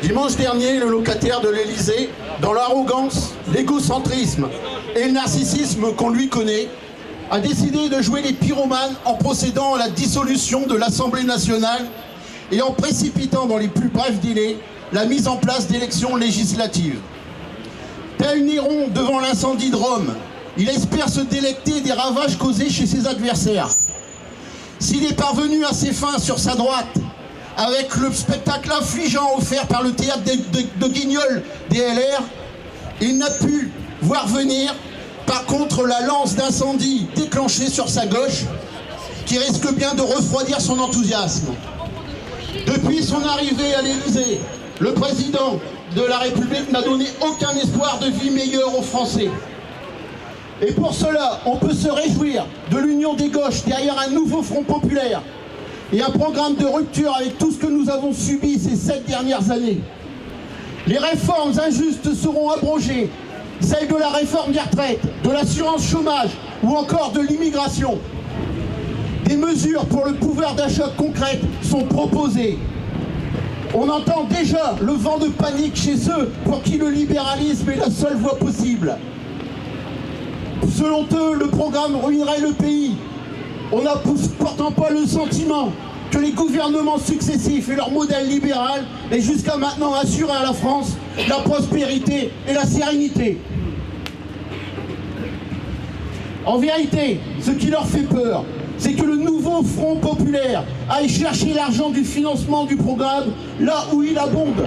Dimanche dernier, le locataire de l'Élysée, dans l'arrogance, l'égocentrisme et le narcissisme qu'on lui connaît, a décidé de jouer les pyromanes en procédant à la dissolution de l'Assemblée nationale et en précipitant dans les plus brefs délais la mise en place d'élections législatives. Tel Néron devant l'incendie de Rome, il espère se délecter des ravages causés chez ses adversaires. S'il est parvenu à ses fins sur sa droite, avec le spectacle affligeant offert par le théâtre de Guignol des LR, il n'a pu voir venir, par contre, la lance d'incendie déclenchée sur sa gauche, qui risque bien de refroidir son enthousiasme. Depuis son arrivée à l'Élysée, le président de la République n'a donné aucun espoir de vie meilleure aux Français. Et pour cela, on peut se réjouir de l'union des gauches derrière un nouveau front populaire et un programme de rupture avec tout ce que nous avons subi ces 7 dernières années. Les réformes injustes seront abrogées, celles de la réforme des retraites, de l'assurance chômage ou encore de l'immigration. Des mesures pour le pouvoir d'achat concrètes sont proposées. On entend déjà le vent de panique chez ceux pour qui le libéralisme est la seule voie possible. Selon eux, le programme ruinerait le pays. On n'a pourtant pas le sentiment que les gouvernements successifs et leur modèle libéral aient jusqu'à maintenant assuré à la France la prospérité et la sérénité. En vérité, ce qui leur fait peur, c'est que le nouveau Front populaire aille chercher l'argent du financement du programme là où il abonde.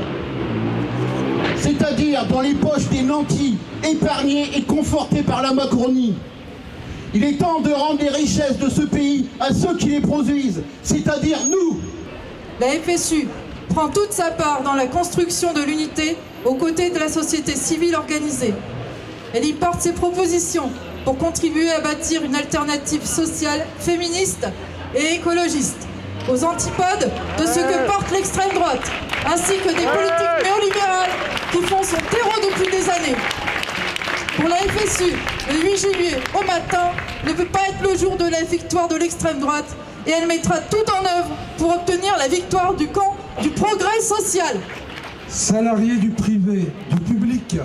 C'est-à-dire dans les poches des nantis, épargnés et confortés par la Macronie. Il est temps de rendre les richesses de ce pays à ceux qui les produisent, c'est-à-dire nous. La FSU prend toute sa part dans la construction de l'unité aux côtés de la société civile organisée. Elle y porte ses propositions pour contribuer à bâtir une alternative sociale, féministe et écologiste, aux antipodes de ce que porte l'extrême droite, ainsi que des politiques néolibérales qui font son terreau depuis des années. Pour la FSU, le 8 juillet au matin ne peut pas être le jour de la victoire de l'extrême droite et elle mettra tout en œuvre pour obtenir la victoire du camp du progrès social. Salariés du privé, du public,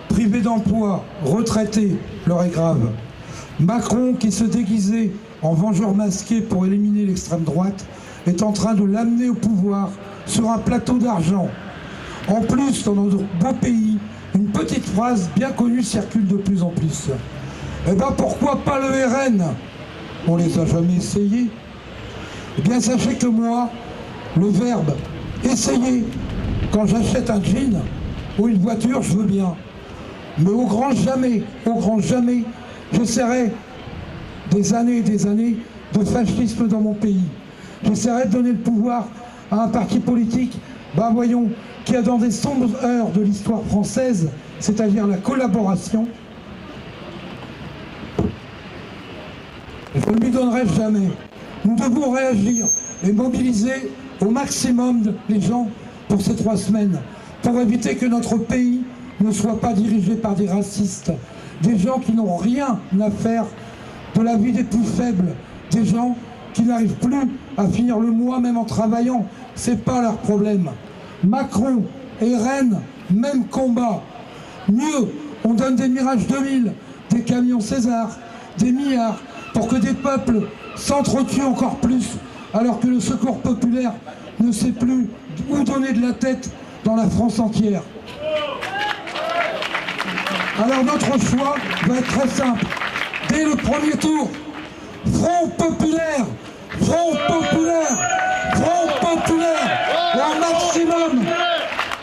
privés d'emploi, retraités, l'heure est grave. Macron, qui se déguisait en vengeur masqué pour éliminer l'extrême droite, est en train de l'amener au pouvoir sur un plateau d'argent. En plus, dans notre beau pays, une petite phrase bien connue circule de plus en plus. Eh ben pourquoi pas le RN? On les a jamais essayés. Eh bien sachez que moi, le verbe essayer, quand j'achète un jean ou une voiture, je veux bien. Mais au grand jamais, j'essaierai des années et des années de fascisme dans mon pays. J'essaierai de donner le pouvoir à un parti politique, voyons, qui a dans des sombres heures de l'histoire française, c'est-à-dire la collaboration, je ne lui donnerai jamais. Nous devons réagir et mobiliser au maximum les gens pour ces 3 semaines, pour éviter que notre pays ne soit pas dirigé par des racistes, des gens qui n'ont rien à faire de la vie des plus faibles, des gens qui n'arrivent plus à finir le mois même en travaillant. C'est pas leur problème. Macron et Rennes, même combat. Mieux, on donne des Mirage 2000, des camions César, des milliards, pour que des peuples s'entretuent encore plus, alors que le secours populaire ne sait plus où donner de la tête dans la France entière. Alors notre choix va être très simple. Dès le premier tour, Front populaire, Front populaire, Front populaire, un maximum.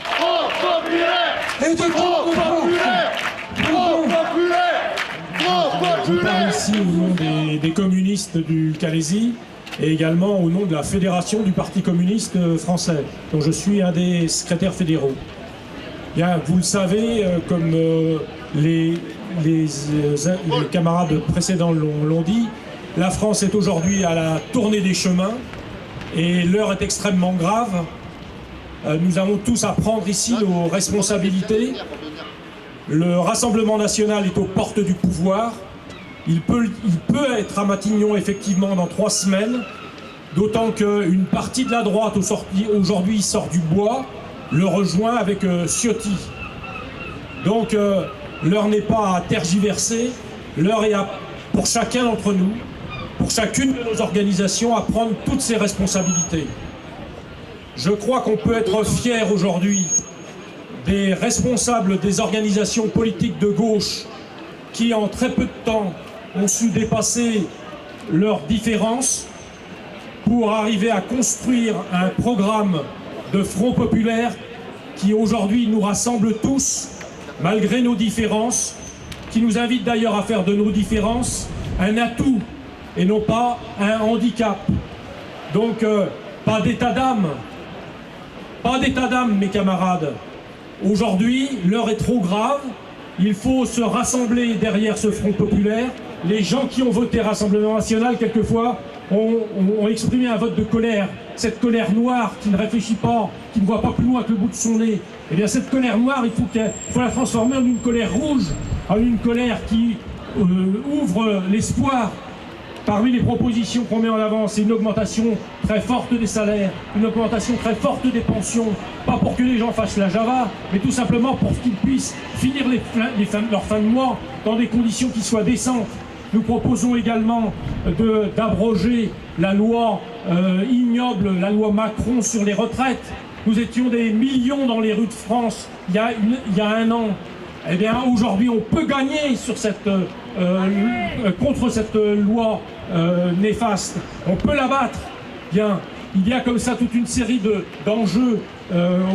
Front populaire, Et de Front populaire, Front populaire, Front Je parle populaire. ici au nom des communistes du Calaisis et également au nom de la Fédération du Parti communiste français, dont je suis un des secrétaires fédéraux. Bien, vous le savez, comme les camarades précédents l'ont dit, la France est aujourd'hui à la tournée des chemins et l'heure est extrêmement grave. Nous avons tous à prendre ici nos responsabilités. Le Rassemblement national est aux portes du pouvoir. Il peut être à Matignon effectivement dans 3 semaines, d'autant qu'une partie de la droite aujourd'hui sort du bois. le rejoint avec Ciotti. Donc l'heure n'est pas à tergiverser, l'heure est pour chacun d'entre nous, pour chacune de nos organisations, à prendre toutes ses responsabilités. Je crois qu'on peut être fier aujourd'hui des responsables des organisations politiques de gauche qui, en très peu de temps, ont su dépasser leurs différences pour arriver à construire un programme de Front populaire qui aujourd'hui nous rassemble tous, malgré nos différences, qui nous invite d'ailleurs à faire de nos différences un atout et non pas un handicap. Donc, pas d'état d'âme, mes camarades. Aujourd'hui, l'heure est trop grave, il faut se rassembler derrière ce Front populaire. Les gens qui ont voté Rassemblement national, quelquefois, ont exprimé un vote de colère. Cette colère noire qui ne réfléchit pas, qui ne voit pas plus loin que le bout de son nez. Eh bien, cette colère noire, il faut la transformer en une colère rouge, en une colère qui ouvre l'espoir. Parmi les propositions qu'on met en avant, c'est une augmentation très forte des salaires, une augmentation très forte des pensions, pas pour que les gens fassent la Java, mais tout simplement pour qu'ils puissent finir leur fin de mois dans des conditions qui soient décentes. Nous proposons également d'abroger la loi ignoble, la loi Macron sur les retraites. Nous étions des millions dans les rues de France il y a un an. Eh bien, aujourd'hui, on peut gagner sur contre cette loi néfaste. On peut la battre. Bien, il y a comme ça toute une série d'enjeux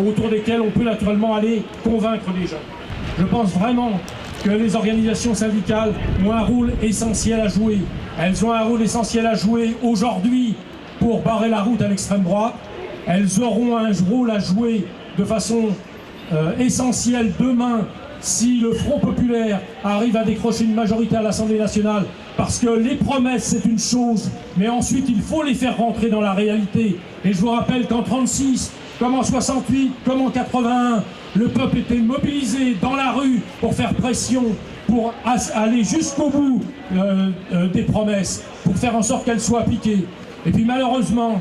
autour desquels on peut naturellement aller convaincre les gens. Je pense vraiment que les organisations syndicales ont un rôle essentiel à jouer. Elles ont un rôle essentiel à jouer aujourd'hui pour barrer la route à l'extrême droite. Elles auront un rôle à jouer de façon essentielle demain si le Front populaire arrive à décrocher une majorité à l'Assemblée nationale, parce que les promesses c'est une chose, mais ensuite il faut les faire rentrer dans la réalité. Et je vous rappelle qu'en 36, comme en 68, comme en 81, le peuple était mobilisé dans la rue pour faire pression, pour aller jusqu'au bout des promesses, pour faire en sorte qu'elles soient appliquées. Et puis malheureusement,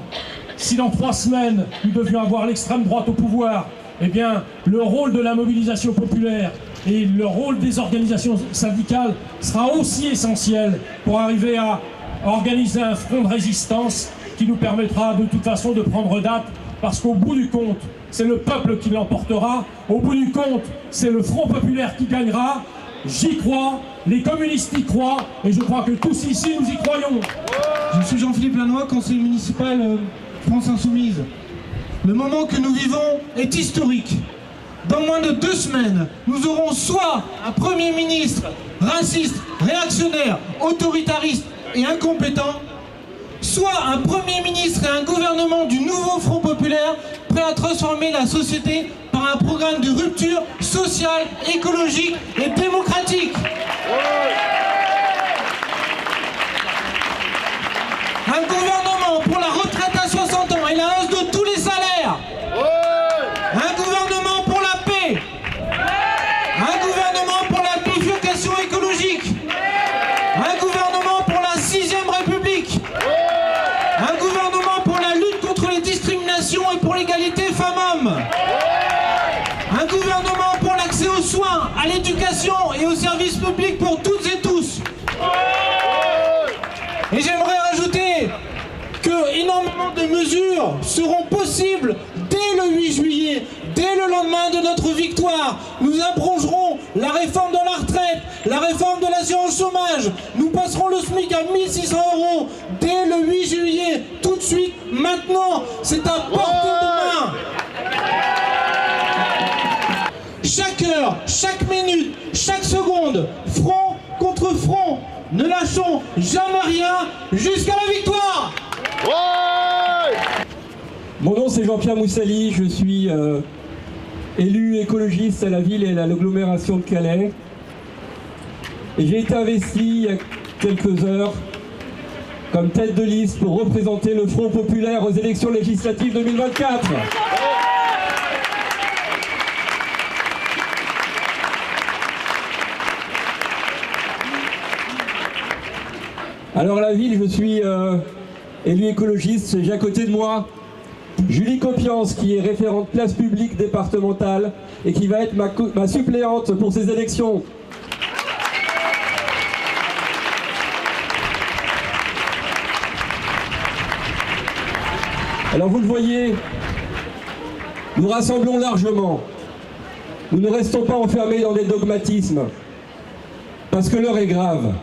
si dans 3 semaines nous devions avoir l'extrême droite au pouvoir, eh bien le rôle de la mobilisation populaire et le rôle des organisations syndicales sera aussi essentiel pour arriver à organiser un front de résistance qui nous permettra de toute façon de prendre date, parce qu'au bout du compte, c'est le peuple qui l'emportera, au bout du compte, c'est le Front populaire qui gagnera. J'y crois, les communistes y croient, et je crois que tous ici nous y croyons. Je suis Jean-Philippe Lannoy, conseiller municipal France Insoumise. Le moment que nous vivons est historique. Dans moins de 2 semaines, nous aurons soit un Premier ministre raciste, réactionnaire, autoritariste et incompétent, soit un Premier ministre et un gouvernement du nouveau Front populaire prêt à transformer la société par un programme de rupture sociale, écologique et démocratique. Un gouvernement pour la retraite à 60 ans et la hausse de tous les salaires. Un gouvernement pour la paix. Un gouvernement pour la bifurcation écologique. Un gouvernement pour la 6ème République. Un gouvernement pour la lutte contre les discriminations et pour l'égalité femmes-hommes. Un gouvernement pour l'accès aux soins, à l'éducation et aux services publics pour toutes et tous. Et j'aimerais rajouter que énormément de mesures seront possibles dès le 8 juillet, dès le lendemain de notre victoire. Nous abrogerons la réforme de la retraite, la réforme de l'assurance chômage. Nous passerons le SMIC à 1 600 € dès le 8 juillet, tout de suite, maintenant. C'est à portée de main. Chaque heure, chaque minute, chaque seconde, front contre front. Ne lâchons jamais rien jusqu'à la victoire. Mon nom c'est Jean-Pierre Moussali, je suis élu écologiste à la ville et à l'agglomération de Calais. Et j'ai été investi il y a quelques heures comme tête de liste pour représenter le Front populaire aux élections législatives 2024. Alors à la ville, je suis élu écologiste. J'ai à côté de moi Julie Copiance, qui est référente place publique départementale et qui va être ma suppléante pour ces élections. Alors vous le voyez, nous rassemblons largement. Nous ne restons pas enfermés dans des dogmatismes, parce que l'heure est grave.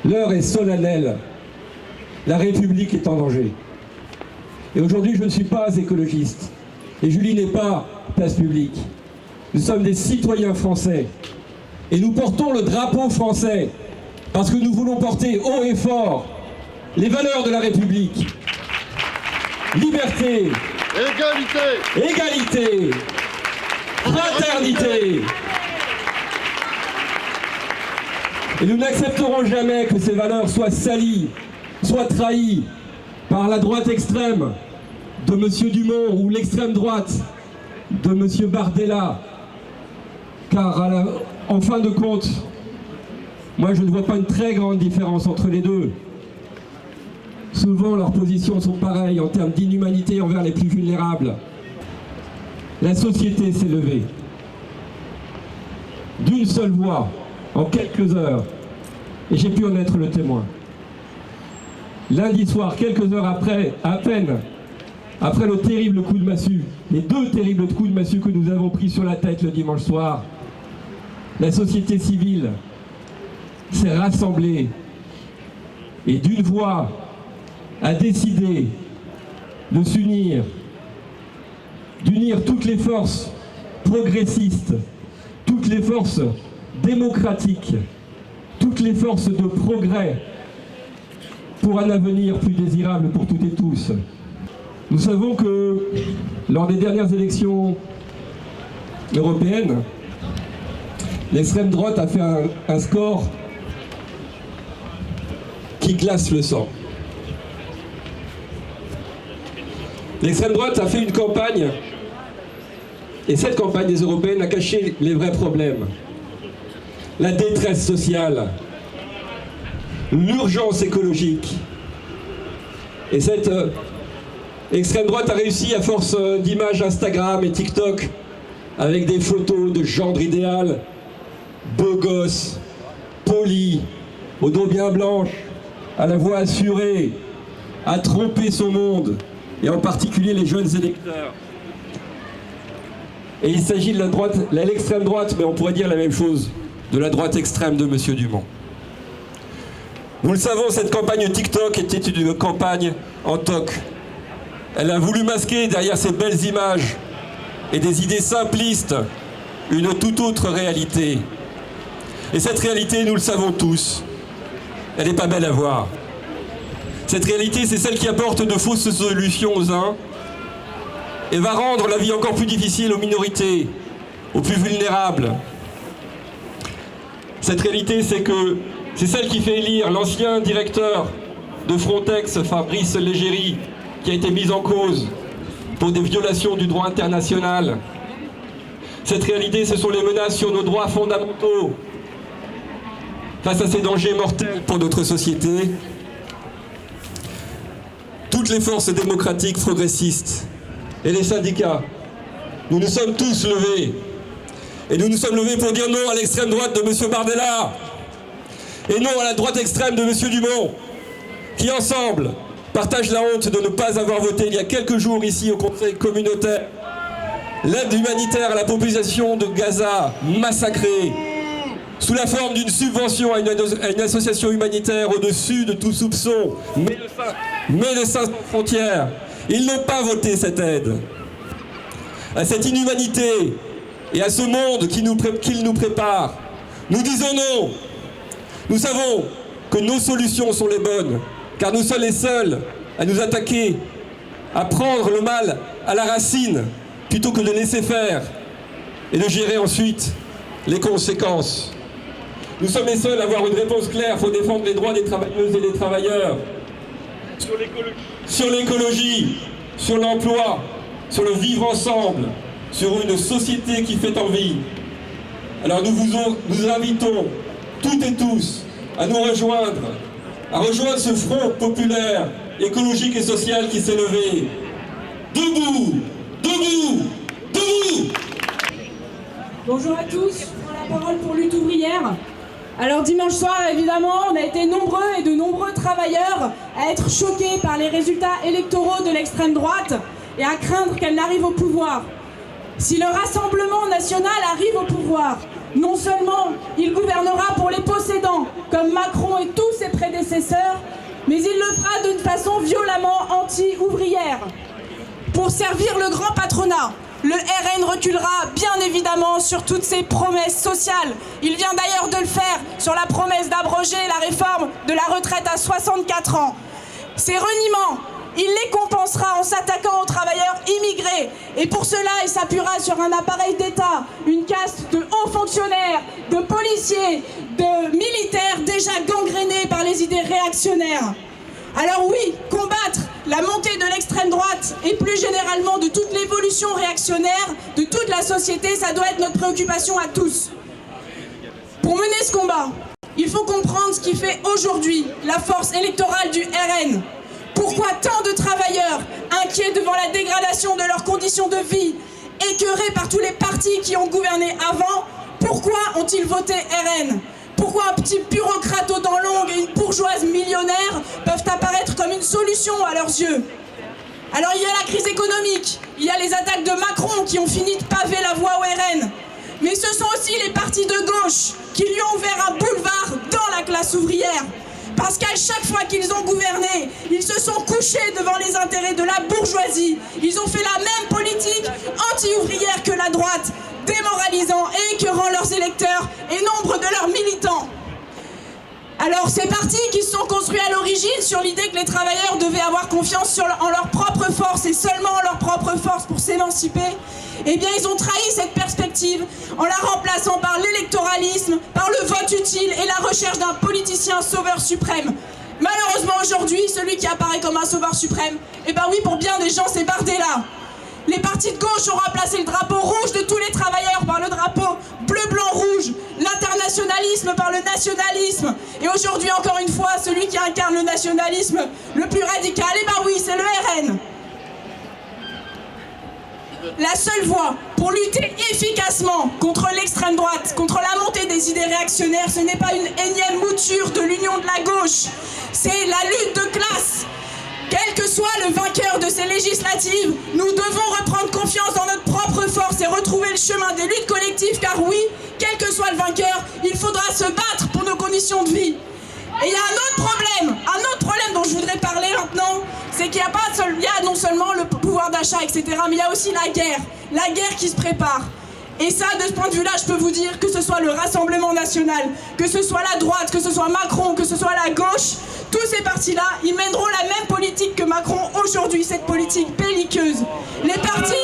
L'heure est solennelle. La République est en danger. Et aujourd'hui, je ne suis pas écologiste. Et Julie n'est pas place publique. Nous sommes des citoyens français. Et nous portons le drapeau français, parce que nous voulons porter haut et fort les valeurs de la République. Liberté, égalité, fraternité. Et nous n'accepterons jamais que ces valeurs soient salies, soient trahies par la droite extrême de M. Dumont ou l'extrême droite de M. Bardella. Car en fin de compte, moi je ne vois pas une très grande différence entre les deux. Souvent leurs positions sont pareilles en termes d'inhumanité envers les plus vulnérables. La société s'est levée d'une seule voix en quelques heures, et j'ai pu en être le témoin. Lundi soir, quelques heures après, à peine, après le terrible coup de massue, les 2 terribles coups de massue que nous avons pris sur la tête le dimanche soir, la société civile s'est rassemblée et d'une voix a décidé de s'unir, d'unir toutes les forces progressistes, toutes les forces démocratiques, toutes les forces de progrès pour un avenir plus désirable pour toutes et tous. Nous savons que lors des dernières élections européennes, l'extrême droite a fait un score qui glace le sang. L'extrême droite a fait une campagne, et cette campagne des européennes a caché les vrais problèmes. La détresse sociale, l'urgence écologique. Et cette extrême droite a réussi à force d'images Instagram et TikTok, avec des photos de gendre idéal, beaux gosses, polis, aux dos bien blanches, à la voix assurée, à tromper son monde, et en particulier les jeunes électeurs. Et il s'agit de l'extrême droite, mais on pourrait dire la même chose de la droite extrême de M. Dumont. Nous le savons, cette campagne TikTok était une campagne en toc. Elle a voulu masquer derrière ces belles images et des idées simplistes une toute autre réalité. Et cette réalité, nous le savons tous, elle n'est pas belle à voir. Cette réalité, c'est celle qui apporte de fausses solutions aux uns et va rendre la vie encore plus difficile aux minorités, aux plus vulnérables. Cette réalité, c'est celle qui fait élire l'ancien directeur de Frontex, Fabrice Leggeri, qui a été mis en cause pour des violations du droit international. Cette réalité, ce sont les menaces sur nos droits fondamentaux. Face à ces dangers mortels pour notre société, toutes les forces démocratiques progressistes et les syndicats, nous nous sommes tous levés. Et nous nous sommes levés pour dire non à l'extrême droite de M. Bardella et non à la droite extrême de M. Dumont, qui ensemble partagent la honte de ne pas avoir voté il y a quelques jours ici au Conseil communautaire l'aide humanitaire à la population de Gaza massacrée sous la forme d'une subvention à une association humanitaire au-dessus de tout soupçon, Médecins sans frontières. Ils n'ont pas voté cette aide. À cette inhumanité et à ce monde qu'ils nous préparent, nous disons non. Nous savons que nos solutions sont les bonnes, car nous sommes les seuls à nous attaquer, à prendre le mal à la racine, plutôt que de laisser faire et de gérer ensuite les conséquences. Nous sommes les seuls à avoir une réponse claire pour défendre les droits des travailleuses et des travailleurs. Sur l'écologie, sur l'emploi, sur le vivre ensemble, sur une société qui fait envie. Alors nous vous invitons, toutes et tous, à nous rejoindre, à rejoindre ce front populaire, écologique et social qui s'est levé, Debout! Debout! Debout! Bonjour à tous, je prends la parole pour Lutte ouvrière. Alors dimanche soir, évidemment, on a été nombreux et de nombreux travailleurs à être choqués par les résultats électoraux de l'extrême droite et à craindre qu'elle n'arrive au pouvoir. Si le Rassemblement national arrive au pouvoir, non seulement il gouvernera pour les possédants, comme Macron et tous ses prédécesseurs, mais il le fera d'une façon violemment anti-ouvrière. Pour servir le grand patronat, le RN reculera bien évidemment sur toutes ses promesses sociales. Il vient d'ailleurs de le faire sur la promesse d'abroger la réforme de la retraite à 64 ans. Ces reniements, il les compensera en s'attaquant aux travailleurs immigrés. Et pour cela, il s'appuiera sur un appareil d'État, une caste de hauts fonctionnaires, de policiers, de militaires déjà gangrénés par les idées réactionnaires. Alors oui, combattre la montée de l'extrême droite et plus généralement de toute l'évolution réactionnaire de toute la société, ça doit être notre préoccupation à tous. Pour mener ce combat, il faut comprendre ce qui fait aujourd'hui la force électorale du RN. Pourquoi tant de travailleurs, inquiets devant la dégradation de leurs conditions de vie, écœurés par tous les partis qui ont gouverné avant, pourquoi ont-ils voté RN ? Pourquoi un petit bureaucrate aux dents longues et une bourgeoise millionnaire peuvent apparaître comme une solution à leurs yeux? Alors il y a la crise économique, il y a les attaques de Macron qui ont fini de paver la voie au RN. Mais ce sont aussi les partis de gauche qui lui ont ouvert un boulevard dans la classe ouvrière. Parce qu'à chaque fois qu'ils ont gouverné, ils se sont couchés devant les intérêts de la bourgeoisie. Ils ont fait la même politique anti-ouvrière que la droite, démoralisant et écœurant leurs électeurs et nombre de leurs militants. Alors ces partis qui se sont construits à l'origine sur l'idée que les travailleurs devaient avoir confiance en leur propre force et seulement en leur propre force pour s'émanciper, eh bien ils ont trahi cette perspective en la remplaçant par l'électoralisme, par le vote utile et la recherche d'un politicien sauveur suprême. Malheureusement aujourd'hui, celui qui apparaît comme un sauveur suprême, eh ben oui, pour bien des gens c'est Bardella. Les partis de gauche ont remplacé le drapeau rouge de tous les travailleurs par le drapeau bleu-blanc-rouge, l'internationalisme par le nationalisme. Et aujourd'hui, encore une fois, celui qui incarne le nationalisme le plus radical, eh ben oui, c'est le RN. La seule voie pour lutter efficacement contre l'extrême droite, contre la montée des idées réactionnaires, ce n'est pas une énième mouture de l'union de la gauche, c'est la lutte de classe. Quel que soit le vainqueur de ces législatives, nous devons reprendre confiance dans notre propre force et retrouver le chemin des luttes collectives, car oui, quel que soit le vainqueur, il faudra se battre pour nos conditions de vie. Et il y a un autre problème dont je voudrais parler maintenant, c'est qu'il y a non seulement le pouvoir d'achat, etc., mais il y a aussi la guerre qui se prépare. Et ça, de ce point de vue-là, je peux vous dire que ce soit le Rassemblement national, que ce soit la droite, que ce soit Macron, que ce soit la gauche, tous ces partis-là, ils mèneront la même politique que Macron aujourd'hui, cette politique belliqueuse. Les partis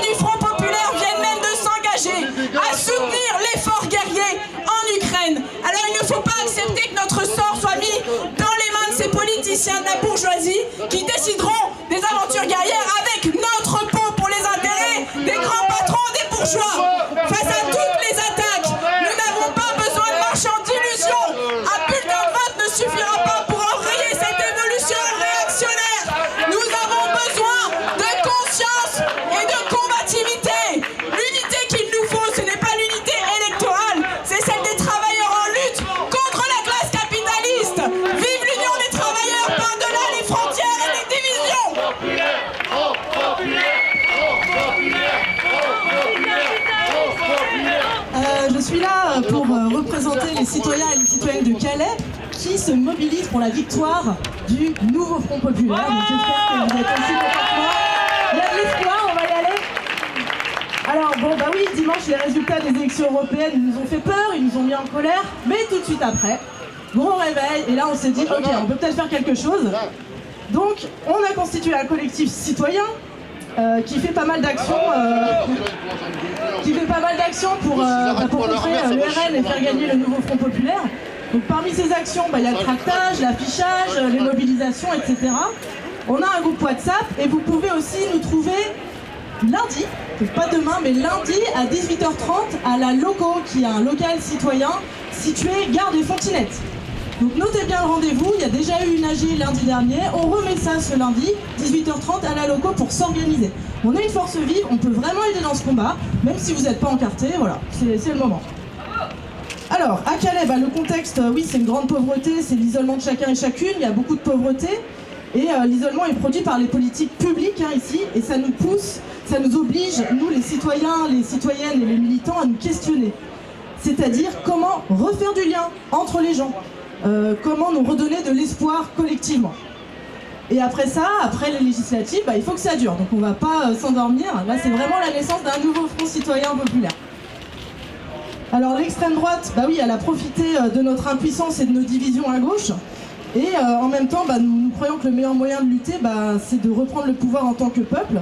du Front populaire viennent même de s'engager à soutenir l'effort guerrier en Ukraine. Alors il ne faut pas accepter que notre sort soit mis dans les mains de ces politiciens de la bourgeoisie qui décideront des aventures guerrières avec notre peau pour les intérêts des grands patrons des bourgeois. Face à toutes les attaques, nous n'avons pas besoin de marchands d'illusions. Un bulletin de vote ne suffira pas pour enrayer cette évolution réactionnaire. Nous avons besoin de conscience et de combativité. L'unité qu'il nous faut, ce n'est pas l'unité électorale, c'est celle des travailleurs en lutte contre la classe capitaliste. Vive l'union des travailleurs par-delà les frontières et les divisions. Je suis là pour représenter les citoyens et les citoyennes de Calais qui se mobilisent pour la victoire du nouveau Front populaire. Donc j'espère que vous êtes aussi contents de moi. Il y a de l'espoir, on va y aller. Alors bon bah oui, dimanche les résultats des élections européennes nous ont fait peur, ils nous ont mis en colère, mais tout de suite après, gros réveil, et là on s'est dit ok, on peut peut-être faire quelque chose. Donc on a constitué un collectif citoyen qui fait pas mal d'actions pour construire le RN et faire gagner le nouveau Front populaire. Donc parmi ces actions, il y a le tractage, l'affichage, les mobilisations, etc. On a un groupe WhatsApp et vous pouvez aussi nous trouver lundi, donc pas demain, mais lundi à 18h30 à la Loco, qui est un local citoyen situé gare des Fontinettes. Donc notez bien le rendez-vous, il y a déjà eu une AG lundi dernier, on remet ça ce lundi, 18h30 à la loco pour s'organiser. On a une force vive, on peut vraiment aider dans ce combat, même si vous n'êtes pas encarté, voilà, c'est le moment. Alors, à Calais, le contexte, oui, c'est une grande pauvreté, c'est l'isolement de chacun et chacune, il y a beaucoup de pauvreté, et l'isolement est produit par les politiques publiques ici, et ça nous pousse, ça nous oblige, nous les citoyens, les citoyennes et les militants, à nous questionner. C'est-à-dire comment refaire du lien entre les gens, comment nous redonner de l'espoir collectivement. Et après ça, après les législatives, il faut que ça dure, donc on ne va pas s'endormir. Là, c'est vraiment la naissance d'un nouveau front citoyen populaire. Alors l'extrême droite, oui, elle a profité de notre impuissance et de nos divisions à gauche. Et en même temps, nous croyons que le meilleur moyen de lutter, c'est de reprendre le pouvoir en tant que peuple.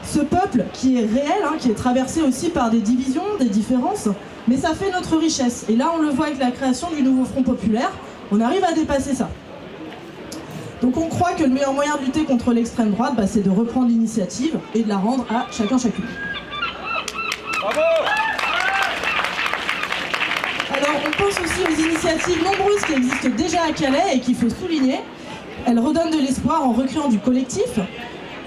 Ce peuple qui est réel, qui est traversé aussi par des divisions, des différences, mais ça fait notre richesse. Et là, on le voit avec la création du nouveau Front populaire, on arrive à dépasser ça. Donc on croit que le meilleur moyen de lutter contre l'extrême droite, c'est de reprendre l'initiative et de la rendre à chacun chacune. Bravo! Alors on pense aussi aux initiatives nombreuses qui existent déjà à Calais et qu'il faut souligner. Elles redonnent de l'espoir en recréant du collectif.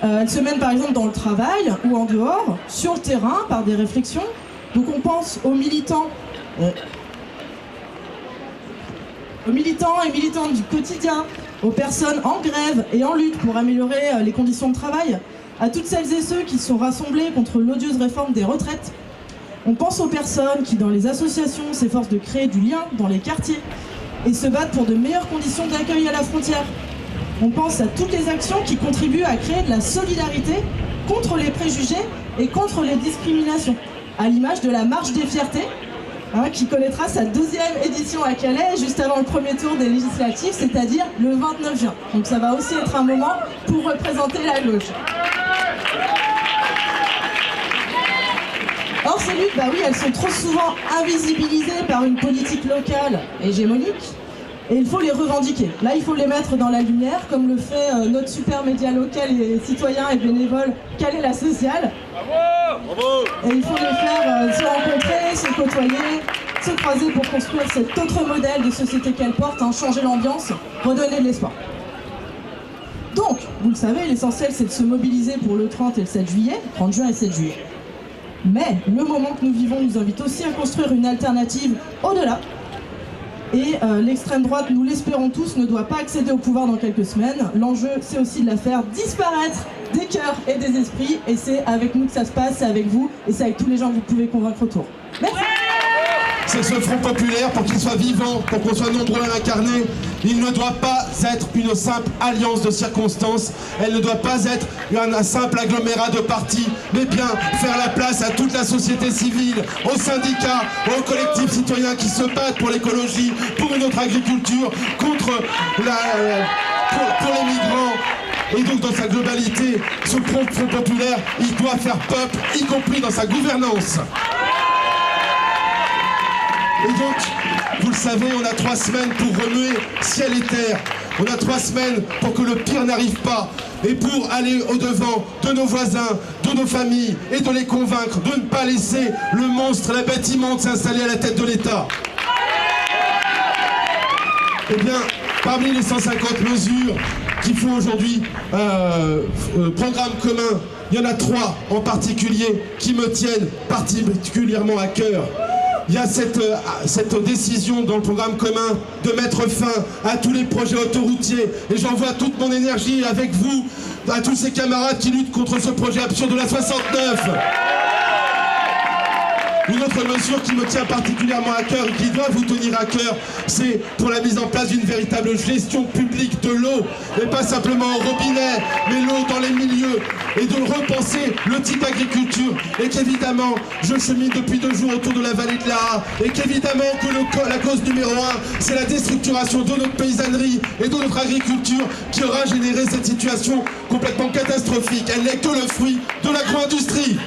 Elles se mènent par exemple dans le travail ou en dehors, sur le terrain, par des réflexions. Donc on pense aux militants et militantes du quotidien, aux personnes en grève et en lutte pour améliorer les conditions de travail, à toutes celles et ceux qui sont rassemblés contre l'odieuse réforme des retraites. On pense aux personnes qui, dans les associations, s'efforcent de créer du lien dans les quartiers et se battent pour de meilleures conditions d'accueil à la frontière. On pense à toutes les actions qui contribuent à créer de la solidarité contre les préjugés et contre les discriminations, à l'image de la Marche des Fiertés, qui connaîtra sa 2e édition à Calais, juste avant le premier tour des législatives, c'est-à-dire le 29 juin. Donc ça va aussi être un moment pour représenter la gauche. Or ces luttes, oui, elles sont trop souvent invisibilisées par une politique locale hégémonique, et il faut les revendiquer. Là, il faut les mettre dans la lumière, comme le fait notre super média local et citoyen et bénévole Calais la Sociale. Bravo! Et il faut les faire se rencontrer, se côtoyer, se croiser pour construire cet autre modèle de société qu'elle porte, changer l'ambiance, redonner de l'espoir. Donc, vous le savez, l'essentiel c'est de se mobiliser pour le 30 et le 7 juillet, 30 juin et 7 juillet. Mais le moment que nous vivons nous invite aussi à construire une alternative au-delà. Et l'extrême droite, nous l'espérons tous, ne doit pas accéder au pouvoir dans quelques semaines. L'enjeu, c'est aussi de la faire disparaître des cœurs et des esprits. Et c'est avec nous que ça se passe, c'est avec vous, et c'est avec tous les gens que vous pouvez convaincre autour. Merci. C'est ce Front populaire, pour qu'il soit vivant, pour qu'on soit nombreux à l'incarner, il ne doit pas être une simple alliance de circonstances, elle ne doit pas être un simple agglomérat de partis, mais bien faire la place à toute la société civile, aux syndicats, aux collectifs citoyens qui se battent pour l'écologie, pour une autre agriculture, contre pour les migrants. Et donc dans sa globalité, ce Front populaire, il doit faire peuple, y compris dans sa gouvernance. Et donc, vous le savez, on a 3 semaines pour remuer ciel et terre. On a 3 semaines pour que le pire n'arrive pas. Et pour aller au-devant de nos voisins, de nos familles, et de les convaincre de ne pas laisser le monstre, la bête immonde s'installer à la tête de l'État. Eh bien, parmi les 150 mesures qui font aujourd'hui programme commun, il y en a 3 en particulier qui me tiennent particulièrement à cœur. Il y a cette décision dans le programme commun de mettre fin à tous les projets autoroutiers. Et j'envoie toute mon énergie avec vous à tous ces camarades qui luttent contre ce projet absurde de la 69. Une autre mesure qui me tient particulièrement à cœur et qui doit vous tenir à cœur, c'est pour la mise en place d'une véritable gestion publique de l'eau, et pas simplement au robinet, mais l'eau dans les milieux, et de repenser le type d'agriculture, et qu'évidemment, je chemine depuis 2 jours autour de la vallée de l'Ara, et qu'évidemment que la cause numéro 1, c'est la déstructuration de notre paysannerie et de notre agriculture qui aura généré cette situation complètement catastrophique. Elle n'est que le fruit de l'agro-industrie.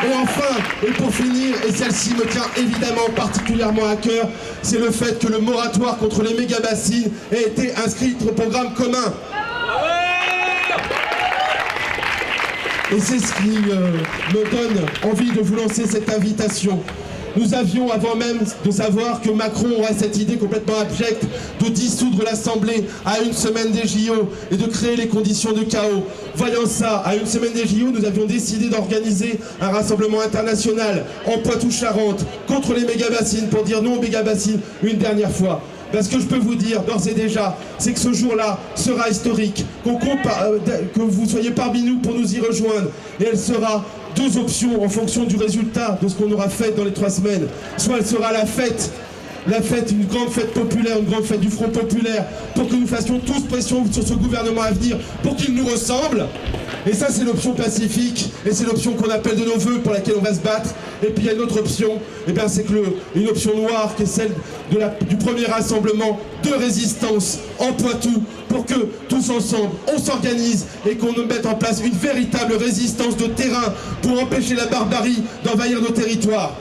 Et enfin, et pour finir, et celle-ci me tient évidemment particulièrement à cœur, c'est le fait que le moratoire contre les méga-bassines ait été inscrit au programme commun. Et c'est ce qui me donne envie de vous lancer cette invitation. Nous avions, avant même de savoir que Macron aurait cette idée complètement abjecte de dissoudre l'Assemblée à une semaine des JO et de créer les conditions de chaos. Voyant ça, à une semaine des JO, nous avions décidé d'organiser un rassemblement international en Poitou-Charentes contre les méga-bassines pour dire non aux méga-bassines une dernière fois. Ce que je peux vous dire d'ores et déjà, c'est que ce jour-là sera historique, que vous soyez parmi nous pour nous y rejoindre. Et elle sera deux options en fonction du résultat de ce qu'on aura fait dans les 3 semaines. Soit elle sera la fête, une grande fête populaire, une grande fête du Front populaire, pour que nous fassions tous pression sur ce gouvernement à venir, pour qu'il nous ressemble. Et ça, c'est l'option pacifique, et c'est l'option qu'on appelle de nos voeux, pour laquelle on va se battre. Et puis il y a une autre option, c'est une option noire, qui est celle du premier rassemblement de résistance en Poitou, pour que tous ensemble, on s'organise et qu'on mette en place une véritable résistance de terrain pour empêcher la barbarie d'envahir nos territoires.